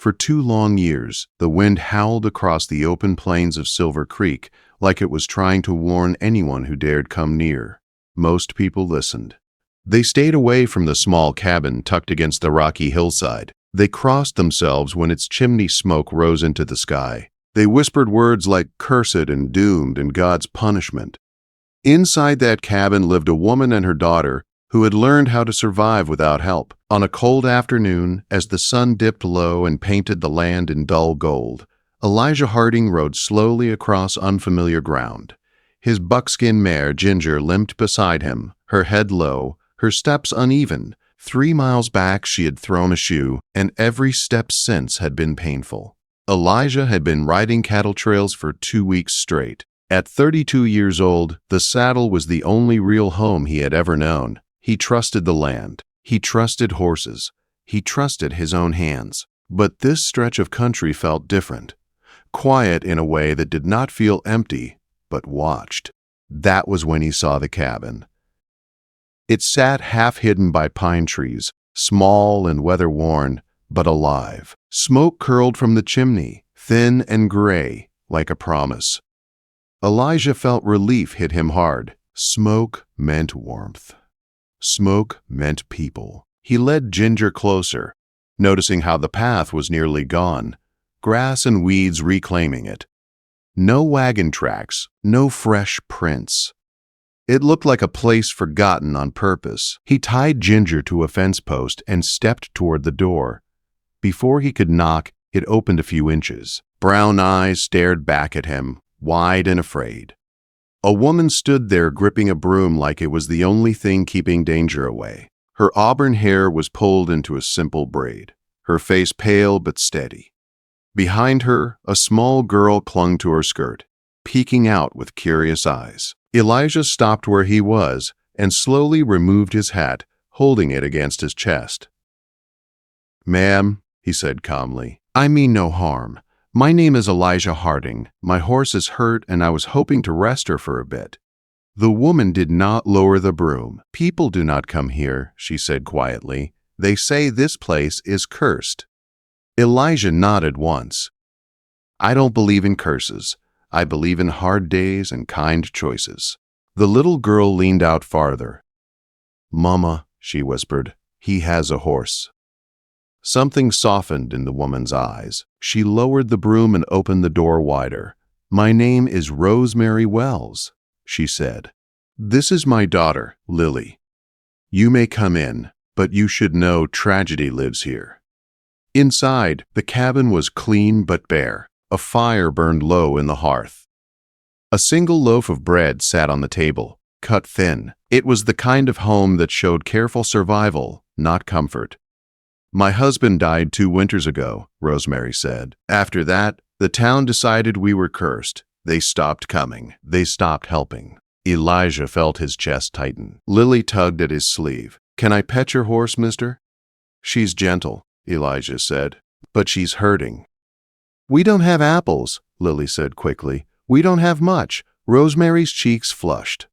For 2 long years, the wind howled across the open plains of Silver Creek like it was trying to warn anyone who dared come near. Most people listened. They stayed away from the small cabin tucked against the rocky hillside. They crossed themselves when its chimney smoke rose into the sky. They whispered words like cursed and doomed and God's punishment. Inside that cabin lived a woman and her daughter who had learned how to survive without help. On a cold afternoon, as the sun dipped low and painted the land in dull gold, Elijah Harding rode slowly across unfamiliar ground. His buckskin mare, Ginger, limped beside him, her head low, her steps uneven. 3 miles back she had thrown a shoe, and every step since had been painful. Elijah had been riding cattle trails for 2 weeks straight. At 32 years old, the saddle was the only real home he had ever known. He trusted the land. He trusted horses. He trusted his own hands. But this stretch of country felt different. Quiet in a way that did not feel empty, but watched. That was when he saw the cabin. It sat half-hidden by pine trees, small and weather-worn, but alive. Smoke curled from the chimney, thin and gray, like a promise. Elijah felt relief hit him hard. Smoke meant warmth. Smoke meant people. He led Ginger closer, noticing how the path was nearly gone, grass and weeds reclaiming it. No wagon tracks, no fresh prints. It looked like a place forgotten on purpose. He tied Ginger to a fence post and stepped toward the door. Before he could knock, it opened a few inches. Brown eyes stared back at him, wide and afraid. A woman stood there gripping a broom like it was the only thing keeping danger away. Her auburn hair was pulled into a simple braid, her face pale but steady. Behind her, a small girl clung to her skirt, peeking out with curious eyes. Elijah stopped where he was and slowly removed his hat, holding it against his chest. "Ma'am," he said calmly, "I mean no harm. My name is Elijah Harding. My horse is hurt and I was hoping to rest her for a bit." The woman did not lower the broom. "People do not come here," she said quietly. "They say this place is cursed." Elijah nodded once. "I don't believe in curses. I believe in hard days and kind choices." The little girl leaned out farther. "Mama," she whispered, "he has a horse." Something softened in the woman's eyes. She lowered the broom and opened the door wider. "My name is Rosemary Wells," she said. "This is my daughter, Lily. You may come in, but you should know tragedy lives here." Inside, the cabin was clean but bare. A fire burned low in the hearth. A single loaf of bread sat on the table, cut thin. It was the kind of home that showed careful survival, not comfort. "My husband died 2 winters ago," Rosemary said. "After that, the town decided we were cursed. They stopped coming. They stopped helping." Elijah felt his chest tighten. Lily tugged at his sleeve. "Can I pet your horse, mister?" "She's gentle," Elijah said, "but she's hurting." "We don't have apples," Lily said quickly. "We don't have much." Rosemary's cheeks flushed.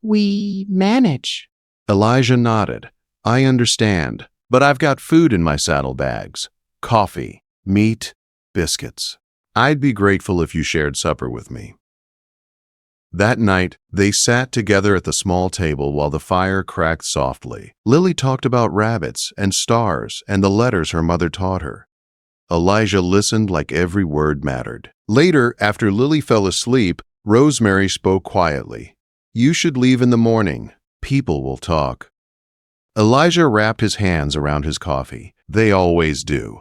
"We manage." Elijah nodded. "I understand. But I've got food in my saddlebags. Coffee, meat, biscuits. I'd be grateful if you shared supper with me." That night, they sat together at the small table while the fire cracked softly. Lily talked about rabbits and stars and the letters her mother taught her. Elijah listened like every word mattered. Later, after Lily fell asleep, Rosemary spoke quietly. "You should leave in the morning. People will talk." Elijah wrapped his hands around his coffee. "They always do."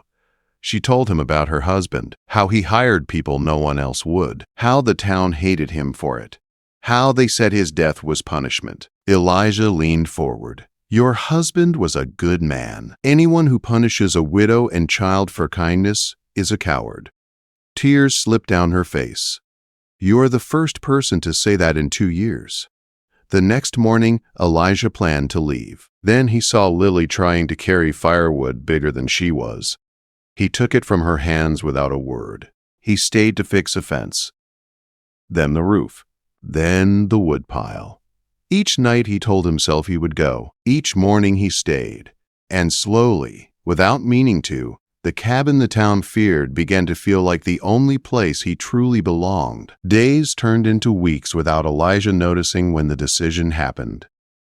She told him about her husband, how he hired people no one else would, how the town hated him for it, how they said his death was punishment. Elijah leaned forward. "Your husband was a good man. Anyone who punishes a widow and child for kindness is a coward." Tears slipped down her face. "You're the first person to say that in 2 years." The next morning, Elijah planned to leave. Then he saw Lily trying to carry firewood bigger than she was. He took it from her hands without a word. He stayed to fix a fence. Then the roof. Then the woodpile. Each night he told himself he would go. Each morning he stayed. And slowly, without meaning to, The cabin the town feared began to feel like the only place he truly belonged. Days turned into weeks without Elijah noticing when the decision happened.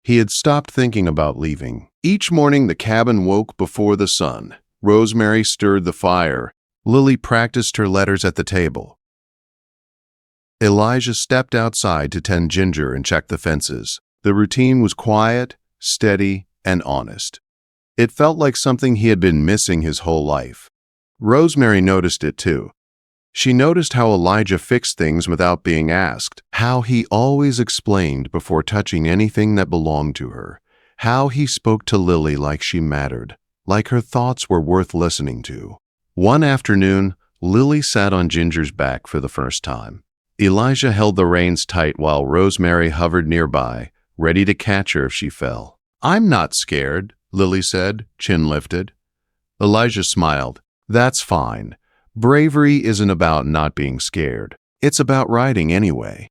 He had stopped thinking about leaving. Each morning the cabin woke before the sun. Rosemary stirred the fire. Lily practiced her letters at the table. Elijah stepped outside to tend Ginger and check the fences. The routine was quiet, steady, and honest. It felt like something he had been missing his whole life. Rosemary noticed it too. She noticed how Elijah fixed things without being asked, how he always explained before touching anything that belonged to her, how he spoke to Lily like she mattered, like her thoughts were worth listening to. One afternoon, Lily sat on Ginger's back for the first time. Elijah held the reins tight while Rosemary hovered nearby, ready to catch her if she fell. "I'm not scared," Lily said, chin lifted. Elijah smiled. "That's fine. Bravery isn't about not being scared. It's about riding anyway."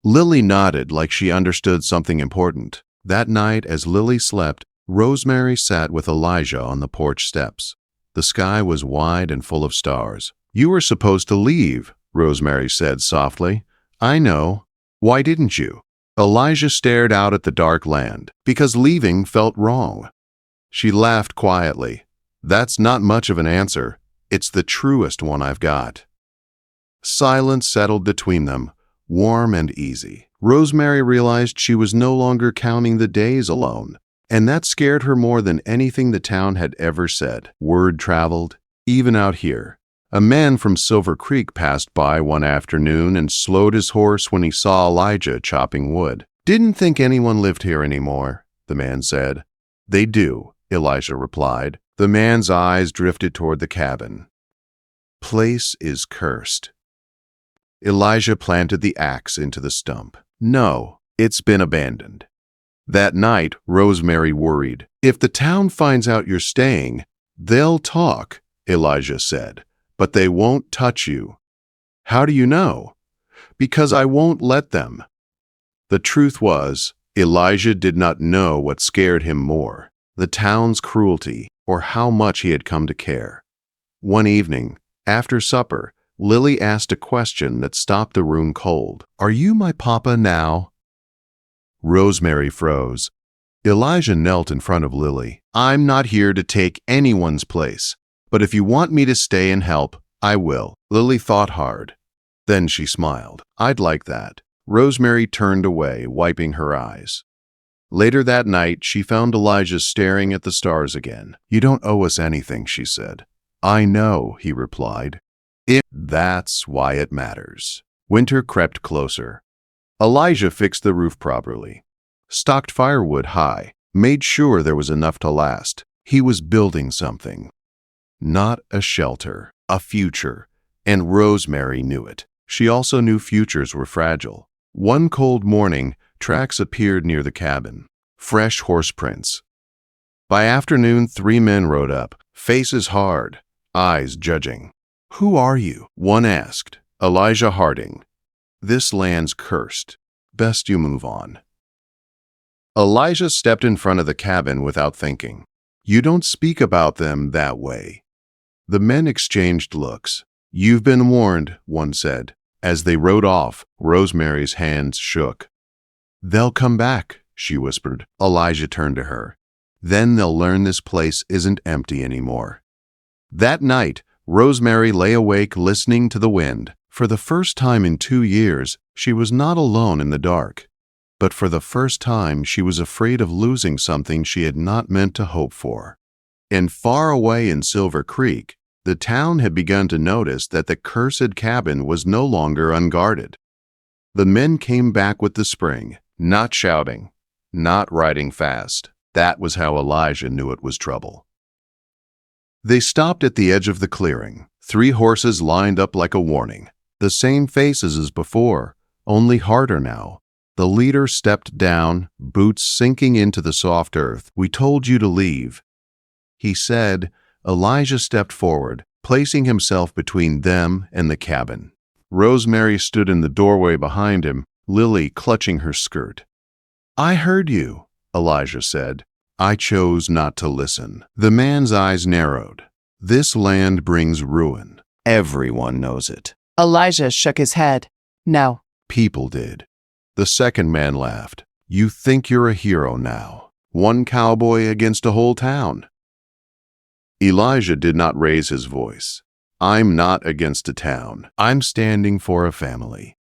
Lily nodded like she understood something important. That night, as Lily slept, Rosemary sat with Elijah on the porch steps. The sky was wide and full of stars. "You were supposed to leave," Rosemary said softly. "I know. Why didn't you?" Elijah stared out at the dark land. "Because leaving felt wrong." She laughed quietly. "That's not much of an answer. It's the truest one I've got." Silence settled between them, warm and easy. Rosemary realized she was no longer counting the days alone, and that scared her more than anything the town had ever said. Word traveled, even out here. A man from Silver Creek passed by one afternoon and slowed his horse when he saw Elijah chopping wood. "Didn't think anyone lived here anymore," the man said. "They do," Elijah replied. The man's eyes drifted toward the cabin. "Place is cursed." Elijah planted the axe into the stump. "No, it's been abandoned." That night, Rosemary worried. "If the town finds out you're staying, they'll talk," Elijah said, "but they won't touch you." "How do you know?" "Because I won't let them." The truth was, Elijah did not know what scared him more, the town's cruelty or how much he had come to care. One evening, after supper, Lily asked a question that stopped the room cold. "Are you my papa now?" Rosemary froze. Elijah knelt in front of Lily. "I'm not here to take anyone's place, but if you want me to stay and help, I will." Lily thought hard. Then she smiled. "I'd like that." Rosemary turned away, wiping her eyes. Later that night, she found Elijah staring at the stars again. "You don't owe us anything," she said. "I know," he replied. That's why it matters." Winter crept closer. Elijah fixed the roof properly, stocked firewood high, made sure there was enough to last. He was building something. Not a shelter, a future, and Rosemary knew it. She also knew futures were fragile. One cold morning, tracks appeared near the cabin. Fresh horse prints. By afternoon, 3 men rode up, faces hard, eyes judging. "Who are you?" one asked. "Elijah Harding. This land's cursed. Best you move on." Elijah stepped in front of the cabin without thinking. "You don't speak about them that way." The men exchanged looks. "You've been warned," one said. As they rode off, Rosemary's hands shook. "They'll come back," she whispered. Elijah turned to her. "Then they'll learn this place isn't empty anymore." That night, Rosemary lay awake listening to the wind. For the first time in 2 years, she was not alone in the dark. But for the first time, she was afraid of losing something she had not meant to hope for. And far away in Silver Creek, the town had begun to notice that the cursed cabin was no longer unguarded. The men came back with the spring, not shouting, not riding fast. That was how Elijah knew it was trouble. They stopped at the edge of the clearing. 3 horses lined up like a warning. The same faces as before, only harder now. The leader stepped down, boots sinking into the soft earth. "We told you to leave," he said. Elijah stepped forward, placing himself between them and the cabin. Rosemary stood in the doorway behind him, Lily clutching her skirt. "I heard you," Elijah said. "I chose not to listen." The man's eyes narrowed. This land brings ruin. Everyone knows it. Elijah shook his head. No. People did. The second man laughed. You think you're a hero now. One cowboy against a whole town. Elijah did not raise his voice. I'm not against a town. I'm standing for a family.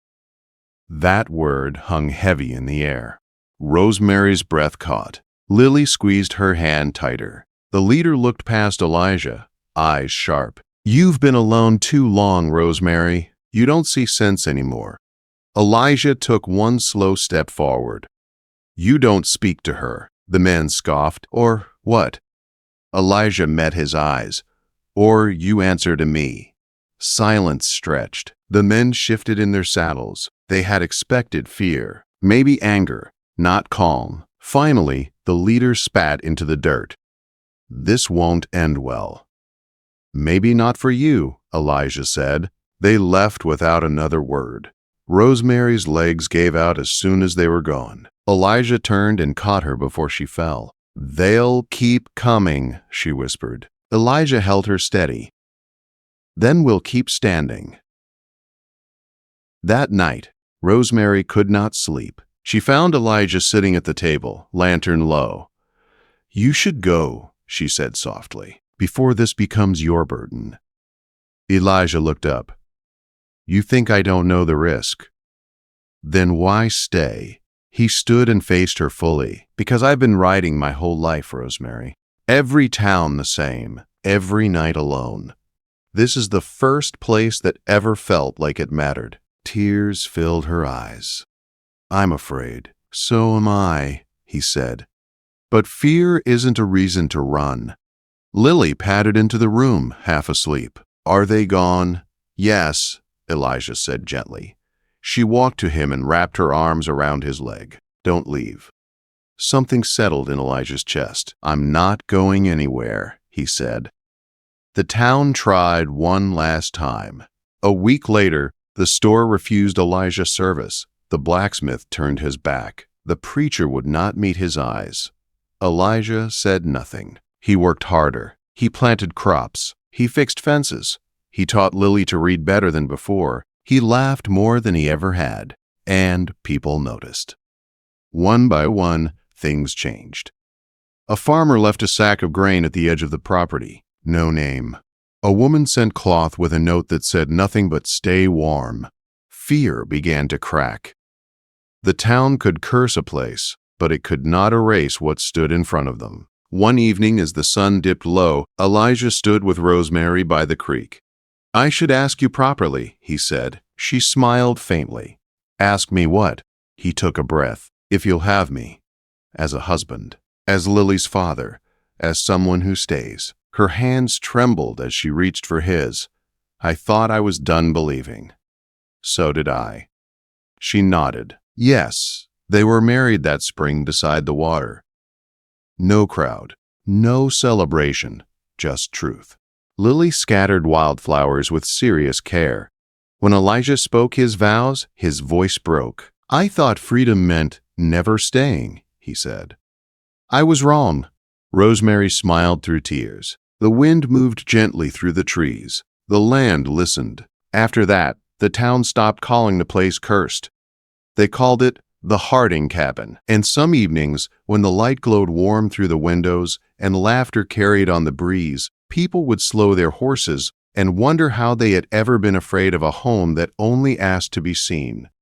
That word hung heavy in the air. Rosemary's breath caught. Lily squeezed her hand tighter. The leader looked past Elijah, eyes sharp. You've been alone too long, Rosemary. You don't see sense anymore. Elijah took one slow step forward. You don't speak to her, the man scoffed. Or what? Elijah met his eyes. Or you answer to me. Silence stretched. The men shifted in their saddles. They had expected fear, maybe anger, not calm. Finally, the leader spat into the dirt. This won't end well. Maybe not for you, Elijah said. They left without another word. Rosemary's legs gave out as soon as they were gone. Elijah turned and caught her before she fell. They'll keep coming, she whispered. Elijah held her steady. Then we'll keep standing. That night, Rosemary could not sleep. She found Elijah sitting at the table, lantern low. You should go, she said softly, before this becomes your burden. Elijah looked up. You think I don't know the risk? Then why stay? He stood and faced her fully. Because I've been riding my whole life, Rosemary. Every town the same, every night alone. This is the first place that ever felt like it mattered. Tears filled her eyes. I'm afraid. So am I, he said. But fear isn't a reason to run. Lily padded into the room, half asleep. Are they gone? Yes, Elijah said gently. She walked to him and wrapped her arms around his leg. Don't leave. Something settled in Elijah's chest. I'm not going anywhere, he said. The town tried one last time. A week later, the store refused Elijah service. The blacksmith turned his back. The preacher would not meet his eyes. Elijah said nothing. He worked harder. He planted crops. He fixed fences. He taught Lily to read better than before. He laughed more than he ever had. And people noticed. One by one, things changed. A farmer left a sack of grain at the edge of the property. No name. A woman sent cloth with a note that said nothing but stay warm. Fear began to crack. The town could curse a place, but it could not erase what stood in front of them. One evening, as the sun dipped low, Elijah stood with Rosemary by the creek. I should ask you properly, he said. She smiled faintly. Ask me what? He took a breath. If you'll have me. As a husband. As Lily's father. As someone who stays. Her hands trembled as she reached for his. I thought I was done believing. So did I. She nodded. Yes, they were married that spring beside the water. No crowd, no celebration, just truth. Lily scattered wildflowers with serious care. When Elijah spoke his vows, his voice broke. I thought freedom meant never staying, he said. I was wrong. Rosemary smiled through tears. The wind moved gently through the trees. The land listened. After that, the town stopped calling the place cursed. They called it the Harding Cabin. And some evenings, when the light glowed warm through the windows and laughter carried on the breeze, people would slow their horses and wonder how they had ever been afraid of a home that only asked to be seen.